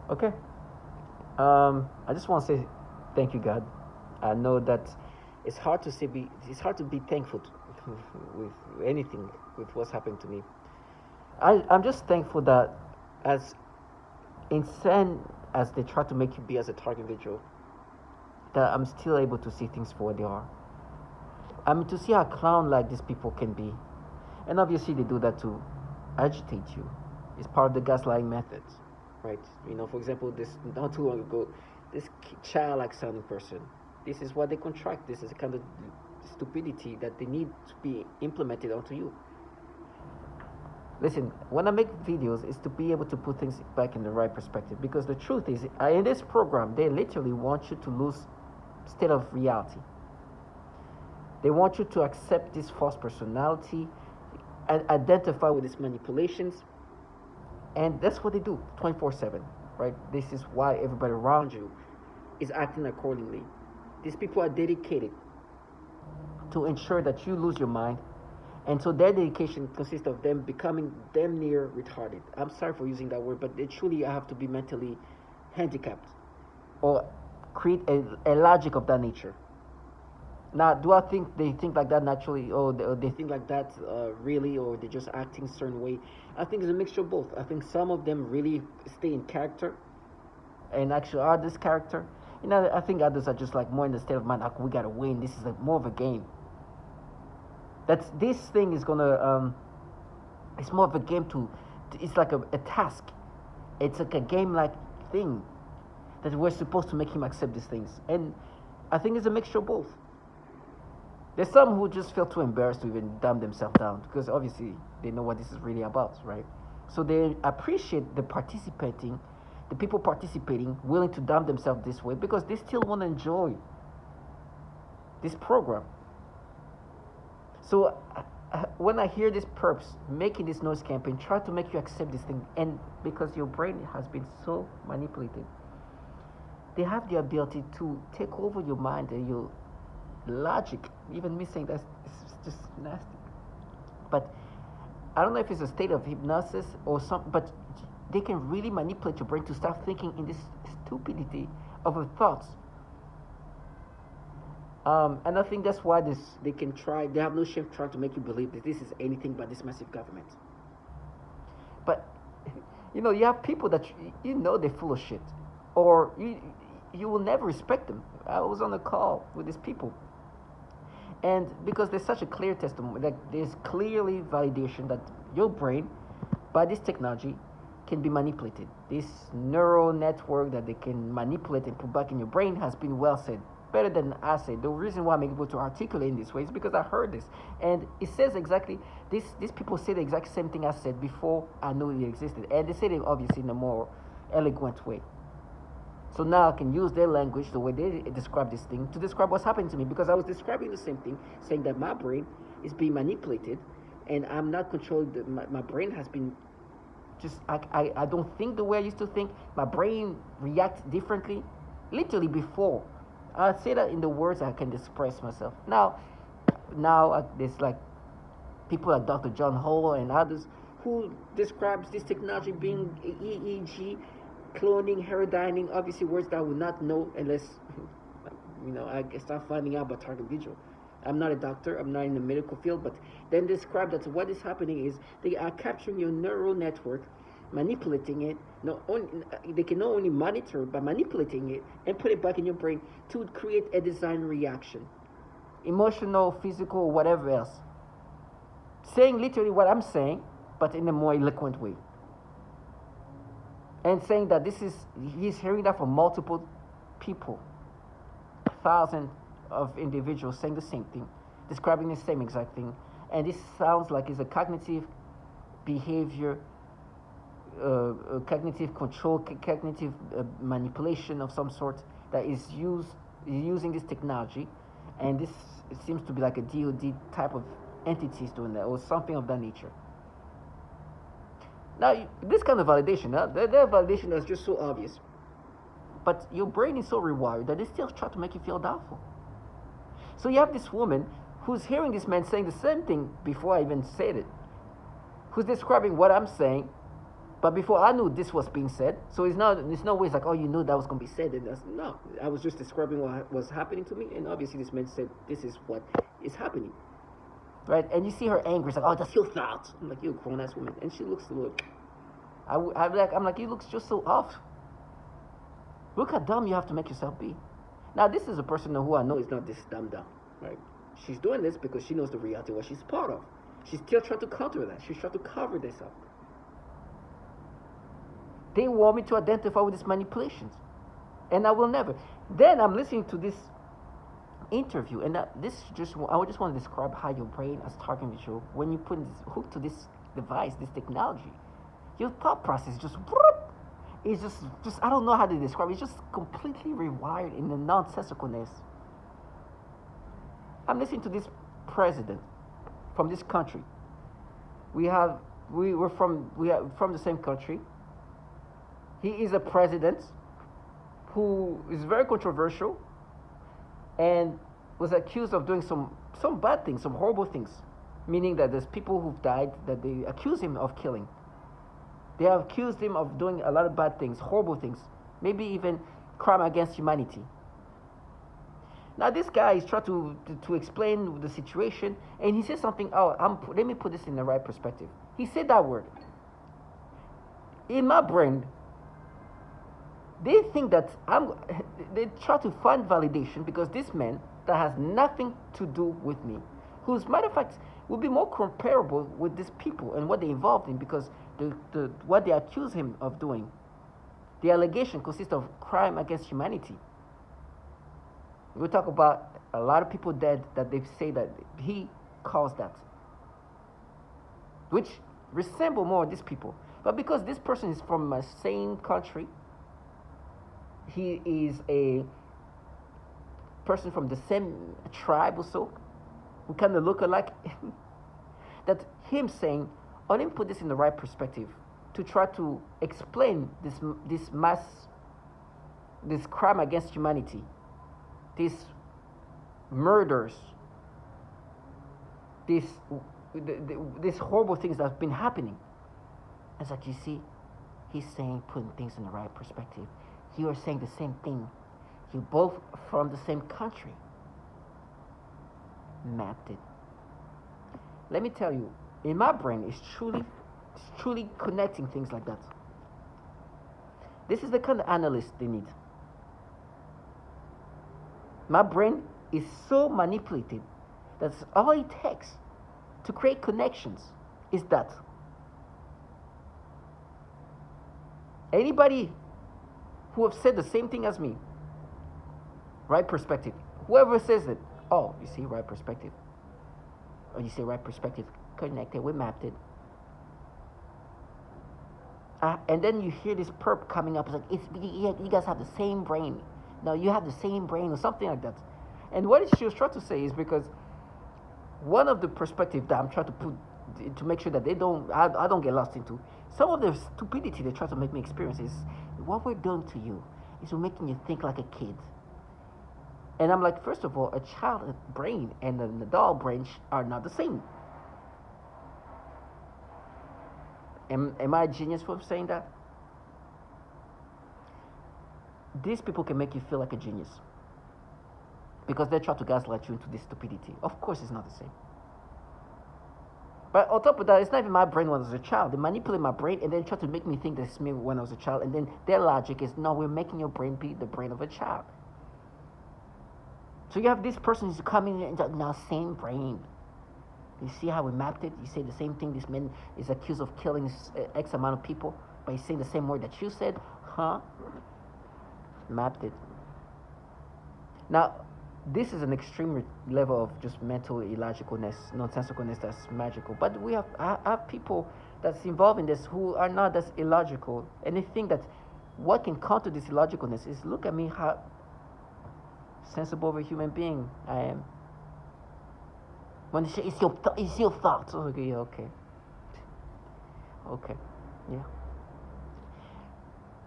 Okay. I just want to say thank you, God. I know that it's hard to be thankful with anything with what's happened to me. I'm just thankful that as insane as they try to make you be as a target individual, that I'm still able to see things for what they are. I mean, to see how clown like these people can be, and obviously they do that to agitate you. It's part of the gaslighting methods, right? For example, this not too long ago, this childlike sounding person. This is what they contract. This is the kind of stupidity that they need to be implemented onto you. Listen, when I make videos, it's to be able to put things back in the right perspective. Because the truth is, in this program, they literally want you to lose state of reality. They want you to accept this false personality and identify with these manipulations. And that's what they do 24/7, right? This is why everybody around you is acting accordingly. These people are dedicated to ensure that you lose your mind. And so their dedication consists of them becoming damn near retarded. I'm sorry for using that word, but they truly have to be mentally handicapped or create a logic of that nature. Now, do I think they think like that naturally, or they think like that really, or they're just acting a certain way? I think it's a mixture of both. I think some of them really stay in character and actually are this character. I think others are just like more in the state of mind, like we gotta win. This is more of a game. This thing is gonna. It's more of a game it's like a task. It's like a game-like thing that we're supposed to make him accept these things, and I think it's a mixture of both. There's some who just feel too embarrassed to even dumb themselves down because obviously they know what this is really about, right? So they appreciate the people participating, willing to dumb themselves this way because they still want to enjoy this program. So when I hear these perps making this noise campaign, try to make you accept this thing, and because your brain has been so manipulated, they have the ability to take over your mind and your logic. Even me saying that is just nasty. But I don't know if it's a state of hypnosis or something, but they can really manipulate your brain to start thinking in this stupidity of a thoughts. And I think that's why they can try. They have no shame trying to make you believe that this is anything but this massive government. But you have people that they're full of shit, or you will never respect them. I was on a call with these people, and because there's such a clear testimony, like there's clearly validation that your brain, by this technology, can be manipulated. This neural network that they can manipulate and put back in your brain has been well said. Better than I said. The reason why I'm able to articulate in this way is because I heard this. And it says exactly, these people say the exact same thing I said before I knew it existed. And they said it obviously in a more eloquent way. So now I can use their language, the way they describe this thing, to describe what's happening to me. Because I was describing the same thing, saying that my brain is being manipulated and I'm not controlled. My brain has been I don't think the way I used to think. My brain reacts differently. Literally before. I'd say that in the words I can express myself. Now there's like people like Dr. John Hall and others who describes this technology being EEG, cloning, heterodyning, obviously words that I would not know unless I start finding out about target individual. I'm not a doctor, I'm not in the medical field, but then describe that what is happening is they are capturing your neural network, manipulating it. They can not only monitor it by manipulating it and put it back in your brain to create a design reaction, emotional, physical, whatever else. Saying literally what I'm saying, but in a more eloquent way. And saying that he's hearing that from multiple people, thousands of individuals saying the same thing, describing the same exact thing. And this sounds like it's a cognitive behavior, cognitive control, cognitive manipulation of some sort that is using this technology. And this seems to be like a DoD type of entities doing that, or something of that nature. Now, this kind of validation, their validation is just so obvious. But your brain is so rewired that they still try to make you feel doubtful. So you have this woman who's hearing this man saying the same thing before I even said it, who's describing what I'm saying But before I knew this was being said, so it's no way it's like, oh, you knew that was going to be said. And no, I was just describing what was happening to me, and obviously this man said, this is what is happening. Right? And you see her angry. It's like, oh, that's your fault. I'm like, you're a grown-ass woman. And she looks a little, I'm like, you look just so off. Look how dumb you have to make yourself be. Now, this is a person who I know is not this dumb, right? She's doing this because she knows the reality of what she's part of. She's still trying to counter that. She's trying to cover this up. They want me to identify with these manipulations. And I will never. Then I'm listening to this interview, and I just want to describe how your brain is talking with you when you put this hook to this device, this technology. Your thought process is just I don't know how to describe it. It's just completely rewired in the nonsensicalness. I'm listening to this president from this country. We're from the same country. He is a president who is very controversial and was accused of doing some bad things, some horrible things. Meaning that there's people who've died that they accuse him of killing. They have accused him of doing a lot of bad things, horrible things, maybe even crime against humanity. Now this guy is trying to explain the situation, and he says something. Let me put this in the right perspective. He said that word. In my brain, they think that they try to find validation because this man that has nothing to do with me, whose matter of fact will be more comparable with these people and what they involved in, because what they accuse him of doing, the allegation consists of crime against humanity. We talk about a lot of people dead that they say that he caused that, which resemble more these people. But because this person is from the same country, he is a person from the same tribe or so, we kind of look alike, that him saying, let me put this in the right perspective to try to explain this crime against humanity, these murders, these horrible things that have been happening. It's like, you see, he's saying, putting things in the right perspective. You are saying the same thing. You're both from the same country. Mapped it. Let me tell you, in my brain, it's truly connecting things like that. This is the kind of analyst they need. My brain is so manipulated that all it takes to create connections is that. Anybody who have said the same thing as me, right perspective, whoever says it, oh, you see, right perspective. Or you say right perspective, connected, we mapped it. And then you hear this perp coming up, it's like, you guys have the same brain. No, you have the same brain or something like that. And what she was trying to say is because one of the perspective that I'm trying to put to make sure that I don't get lost into, some of the stupidity they try to make me experience is what we're doing to you is we're making you think like a kid. And I'm like, first of all, a child's brain and an adult brain are not the same. Am I a genius for saying that? These people can make you feel like a genius because they try to gaslight you into this stupidity. Of course, it's not the same. But on top of that, it's not even my brain when I was a child. They manipulate my brain and then try to make me think this is me when I was a child. And then their logic is, no, we're making your brain be the brain of a child. So you have this person who's coming in and like, no, same brain. You see how we mapped it? You say the same thing. This man is accused of killing X amount of people, but he's saying the same word that you said. Huh? Mapped it. Now, this is an extreme level of just mental illogicalness, nonsensicalness that's magical. But I have people that's involved in this who are not as illogical. And they think that what can counter this illogicalness is, look at me, how sensible of a human being I am. When they say, it's your fault. Oh, okay, okay. Yeah.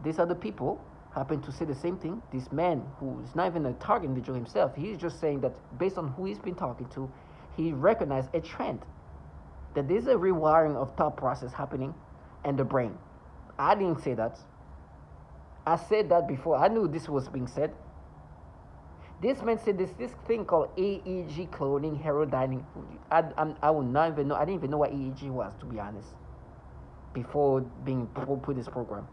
These other people happen to say the same thing. This man, who is not even a target individual himself, he's just saying that based on who he's been talking to, he recognized a trend. That there's a rewiring of thought process happening in the brain. I didn't say that. I said that before. I knew this was being said. This man said this thing called AEG cloning, heroining. I would not even know. I didn't even know what AEG was, to be honest, before being put this program.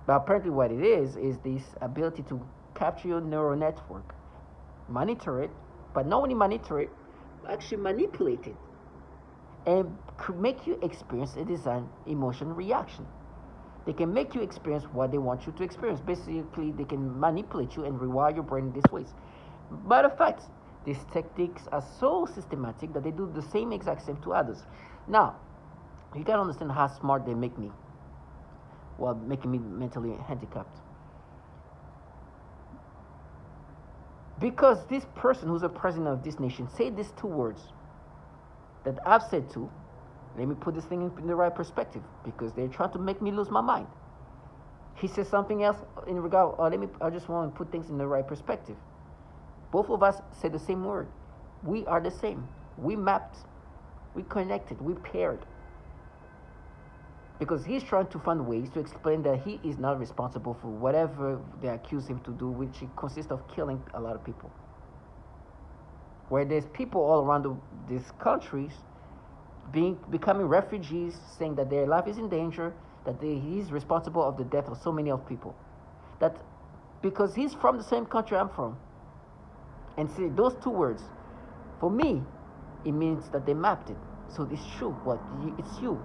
But apparently, what it is this ability to capture your neural network, monitor it, but not only monitor it, actually manipulate it, and make you experience a design emotion reaction. They can make you experience what they want you to experience. Basically, they can manipulate you and rewire your brain in these ways. Matter of fact, these techniques are so systematic that they do the same exact same to others. Now, you gotta understand how smart they make me while making me mentally handicapped. Because this person who's the president of this nation said these two words that I've said too. Let me put this thing in the right perspective, because they're trying to make me lose my mind. He says something else in regard. I just want to put things in the right perspective. Both of us say the same word. We are the same. We mapped. We connected. We paired. Because he's trying to find ways to explain that he is not responsible for whatever they accuse him to do, which consists of killing a lot of people. Where there's people all around these countries becoming refugees, saying that their life is in danger, that he's responsible of the death of so many of people. That because he's from the same country I'm from. And see, those two words, for me, it means that they mapped it. So it's true. It's you.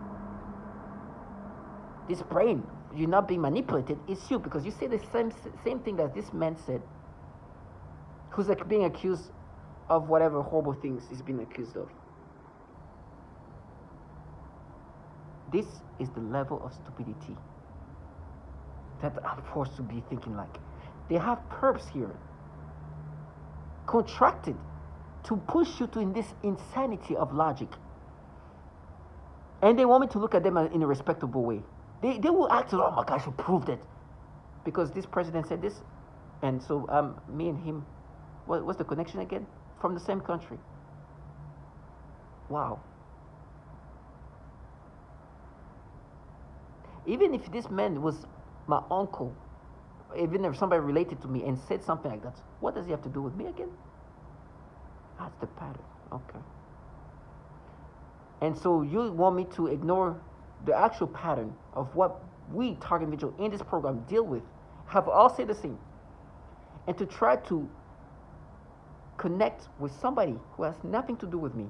This brain, you're not being manipulated, it's you, because you say the same thing that this man said, who's being accused of whatever horrible things he's been accused of. This is the level of stupidity that I'm forced to be thinking like. They have perps here, contracted to push you to in this insanity of logic. And they want me to look at them in a respectable way. They will act, oh my gosh, you proved it. Because this president said this. And so me and him, what's the connection again? From the same country. Wow. Even if this man was my uncle, even if somebody related to me and said something like that, what does he have to do with me again? That's the pattern. Okay. And so you want me to ignore the actual pattern of what we, Target Vigil, in this program deal with, have all said the same, and to try to connect with somebody who has nothing to do with me,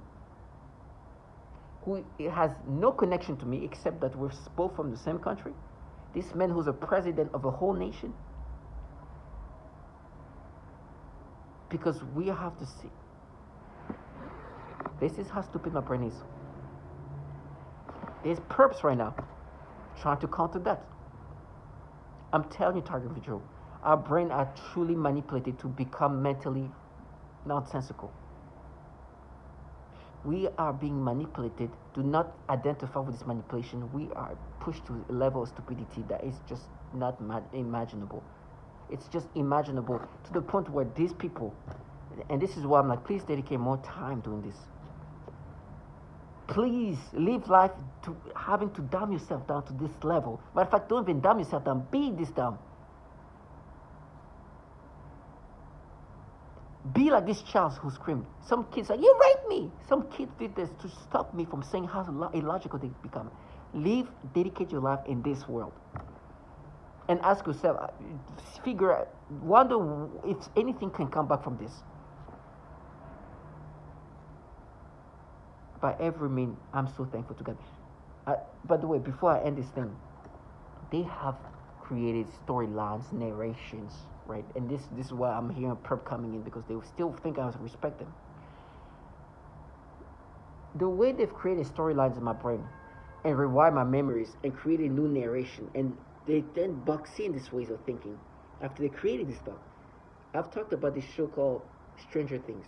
who has no connection to me except that we're both from the same country, this man who's a president of a whole nation, because we have to see. This is how stupid my brain is. There's perps right now trying to counter that. I'm telling you, Target Vigil, our brain are truly manipulated to become mentally nonsensical. We are being manipulated. Do not identify with this manipulation. We are pushed to a level of stupidity that is just not imaginable. It's just imaginable to the point where these people, and this is why I'm like, please dedicate more time doing this. Please live life to having to dumb yourself down to this level. Matter of fact, don't even dumb yourself down. Be this dumb. Be like this child who screamed. Some kids like, you raped me. Some kids did this to stop me from saying how illogical they become. Live, dedicate your life in this world. And ask yourself, figure out, wonder if anything can come back from this. By every means, I'm so thankful to God. By the way, before I end this thing, they have created storylines, narrations, right? And this is why I'm hearing perp coming in, because they still think I respect them. The way they've created storylines in my brain and rewire my memories and created new narration, and they then box in these ways of thinking after they created this stuff. I've talked about this show called Stranger Things.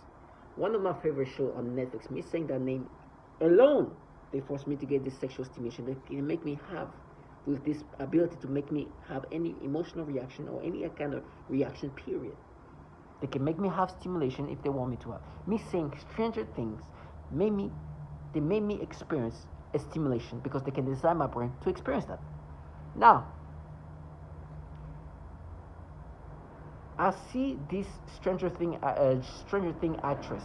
One of my favorite shows on Netflix. Me saying that name alone, they force me to get this sexual stimulation. They can make me have, with this ability to make me have any emotional reaction or any kind of reaction, period. They can make me have stimulation if they want me to have. Me saying Stranger Things made me experience a stimulation, because they can design my brain to experience that. Now, I see this Stranger Thing actress,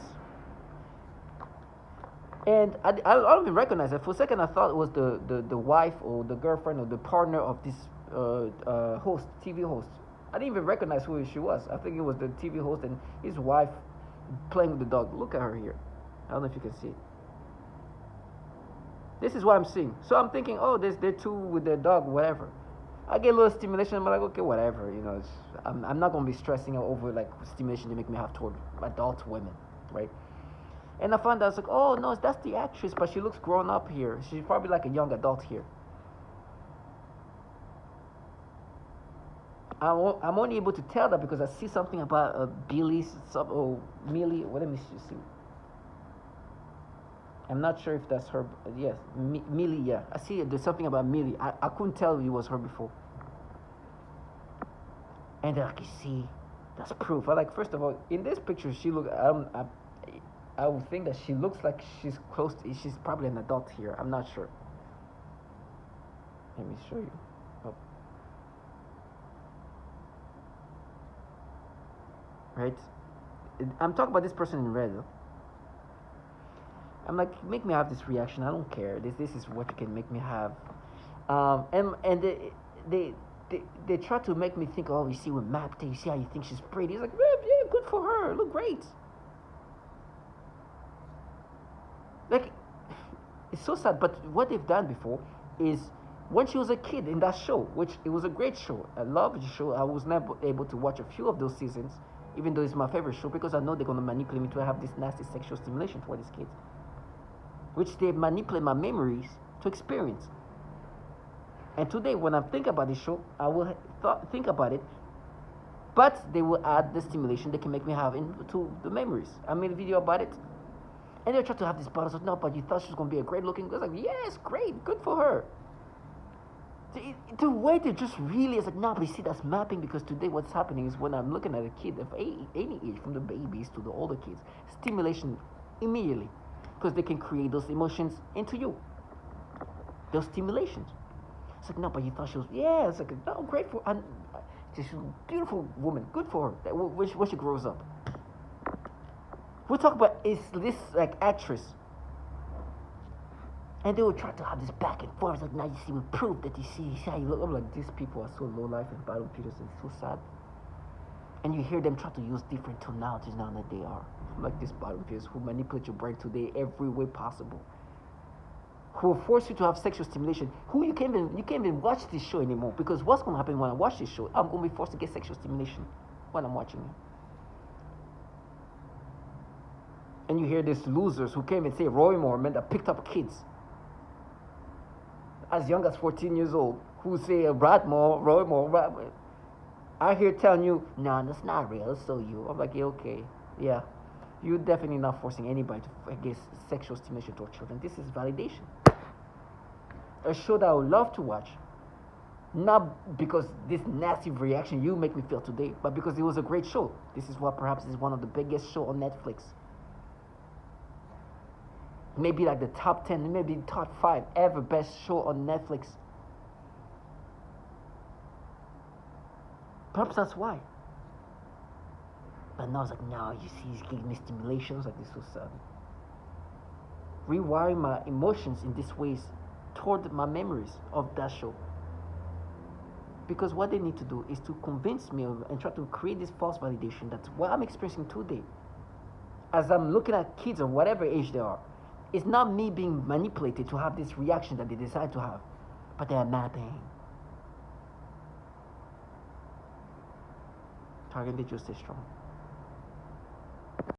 and I don't even recognize it. For a second, I thought it was the wife or the girlfriend or the partner of this TV host. I didn't even recognize who she was. I think it was the TV host and his wife playing with the dog. Look at her here. I don't know if you can see it. This is what I'm seeing. So I'm thinking, oh, they're two with their dog, whatever. I get a little stimulation. I'm like, okay, whatever. I'm not gonna be stressing over like stimulation they make me have toward adult women, right? And I found out, I was like, oh no, that's the actress, but she looks grown up here. She's probably like a young adult here. I'm only able to tell that because I see something about Billy's, Millie. Let me see. I'm not sure if that's her. Yes, Millie. Yeah, I see. There's something about Millie. I couldn't tell it was her before. And I can see that's proof. First of all, in this picture, she look. I would think that she looks like she's close. She's probably an adult here. I'm not sure. Let me show you. Oh. Right. I'm talking about this person in red. I'm like, make me have this reaction. I don't care. This is what you can make me have. And they try to make me think. Oh, you see with Matt, you see how you think she's pretty. He's like, yeah, good for her. Look great. Like, it's so sad. But what they've done before is when she was a kid in that show, which it was a great show. I love the show. I was never able to watch a few of those seasons, even though it's my favorite show, because I know they're gonna manipulate me to have this nasty sexual stimulation for these kids, which they manipulate my memories to experience. And today, when I think about this show, I will think about it, but they will add the stimulation they can make me have into the memories. I made a video about it. And they try to have this battle. So, no, but you thought she was going to be a great looking girl. I was like, yes, great, good for her. The way they just really is like, no, but you see, that's mapping, because today what's happening is when I'm looking at a kid of any age, from the babies to the older kids, stimulation immediately, because they can create those emotions into you. Those stimulations. It's like, no, but you thought she was, yeah, it's like, no, great for her. She's a beautiful woman, good for her, when she grows up. We'll talk about is this like actress, and they will try to have this back and forth. Like, now you see, we prove that you see how you look. I'm like, these people are so low life and Bottom Peters and so sad. And you hear them try to use different tonalities now that they are like this Bottom Peters who manipulate your brain today every way possible, who will force you to have sexual stimulation. Who you can't even watch this show anymore, because what's going to happen when I watch this show? I'm going to be forced to get sexual stimulation when I'm watching it. And you hear these losers who came and say Roy Moore men that picked up kids as young as 14 years old, who say Roy Moore. I hear telling you, no, that's not real, it's so you. I'm like, yeah, okay, yeah. You're definitely not forcing anybody to get sexual stimulation to children. This is validation. A show that I would love to watch. Not because this nasty reaction you make me feel today, but because it was a great show. This is what perhaps is one of the biggest show on Netflix. Maybe like the top 10, maybe top 5 ever best show on Netflix. Perhaps that's why. But now it's like, now you see he's giving me stimulations, like this so sad. Rewiring my emotions in these ways toward my memories of that show. Because what they need to do is to convince me and try to create this false validation that what I'm experiencing today, as I'm looking at kids of whatever age they are, it's not me being manipulated to have this reaction that they decide to have, but they are mapping. Target, did you stay strong?